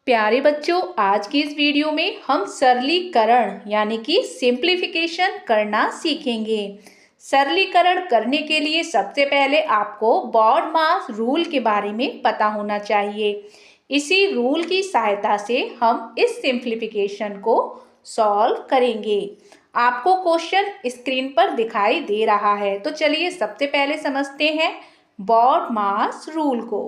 प्यारे बच्चों, आज की इस वीडियो में हम सरलीकरण यानी कि सिंप्लीफिकेशन करना सीखेंगे। सरलीकरण करने के लिए सबसे पहले आपको बॉड मास रूल के बारे में पता होना चाहिए। इसी रूल की सहायता से हम इस सिंप्लीफिकेशन को सॉल्व करेंगे। आपको क्वेश्चन स्क्रीन पर दिखाई दे रहा है, तो चलिए सबसे पहले समझते हैं बॉड मास रूल को।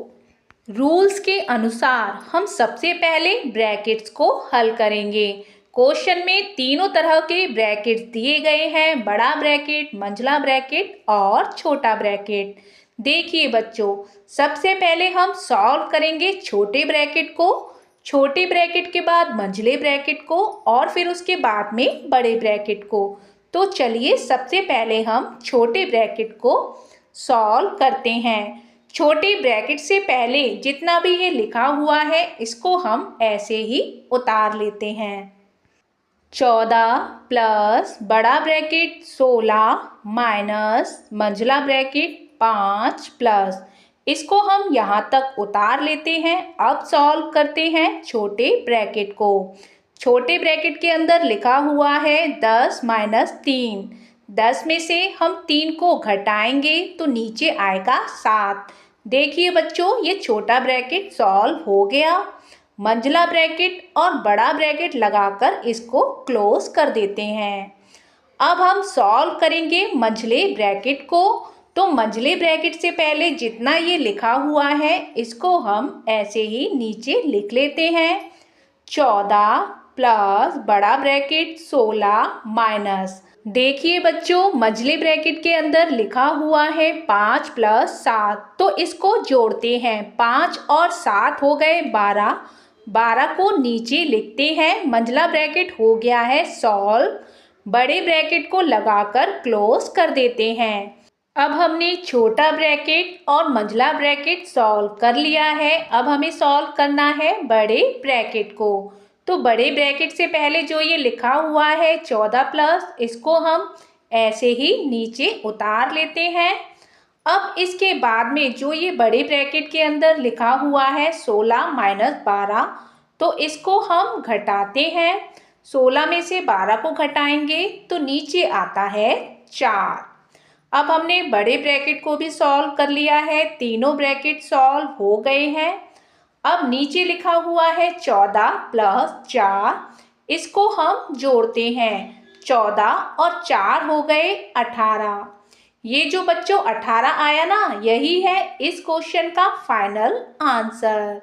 रूल्स के अनुसार हम सबसे पहले ब्रैकेट्स को हल करेंगे। क्वेश्चन में तीनों तरह के ब्रैकेट्स दिए गए हैं, बड़ा ब्रैकेट, मंझला ब्रैकेट और छोटा ब्रैकेट। देखिए बच्चों, सबसे पहले हम सॉल्व करेंगे छोटे ब्रैकेट को, छोटे ब्रैकेट के बाद मंझले ब्रैकेट को और फिर उसके बाद में बड़े ब्रैकेट को। तो चलिए सबसे पहले हम छोटे ब्रैकेट को सॉल्व करते हैं। छोटे ब्रैकेट से पहले जितना भी ये लिखा हुआ है इसको हम ऐसे ही उतार लेते हैं। 14 प्लस बड़ा ब्रैकेट 16 माइनस मंझला ब्रैकेट 5 प्लस, इसको हम यहाँ तक उतार लेते हैं। अब सॉल्व करते हैं छोटे ब्रैकेट को। छोटे ब्रैकेट के अंदर लिखा हुआ है 10 माइनस 3। 10 में से हम 3 को घटाएंगे तो नीचे आएगा 7। देखिए बच्चों, ये छोटा ब्रैकेट सॉल्व हो गया। मंझला ब्रैकेट और बड़ा ब्रैकेट लगाकर इसको क्लोज कर देते हैं। अब हम सॉल्व करेंगे मंझले ब्रैकेट को। तो मंझले ब्रैकेट से पहले जितना ये लिखा हुआ है इसको हम ऐसे ही नीचे लिख लेते हैं। 14 प्लस बड़ा ब्रैकेट 16 माइनस, देखिए बच्चों, मंझले ब्रैकेट के अंदर लिखा हुआ है 5 प्लस 7, तो इसको जोड़ते हैं। 5 और 7 हो गए 12। 12 को नीचे लिखते हैं। मंझला ब्रैकेट हो गया है सॉल्व। बड़े ब्रैकेट को लगाकर क्लोज कर देते हैं। अब हमने छोटा ब्रैकेट और मंझला ब्रैकेट सॉल्व कर लिया है। अब हमें सॉल्व करना है बड़े ब्रैकेट को। तो बड़े ब्रैकेट से पहले जो ये लिखा हुआ है 14 प्लस, इसको हम ऐसे ही नीचे उतार लेते हैं। अब इसके बाद में जो ये बड़े ब्रैकेट के अंदर लिखा हुआ है 16 माइनस 12, तो इसको हम घटाते हैं। 16 में से 12 को घटाएंगे तो नीचे आता है 4। अब हमने बड़े ब्रैकेट को भी सॉल्व कर लिया है। तीनों ब्रैकेट सॉल्व हो गए हैं। अब नीचे लिखा हुआ है 14 प्लस 4, इसको हम जोड़ते हैं। 14 और 4 हो गए 18। ये जो बच्चों 18 आया ना, यही है इस क्वेश्चन का फाइनल आंसर।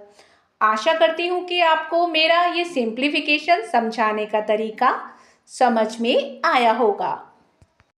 आशा करती हूँ कि आपको मेरा ये सिंप्लीफिकेशन समझाने का तरीका समझ में आया होगा।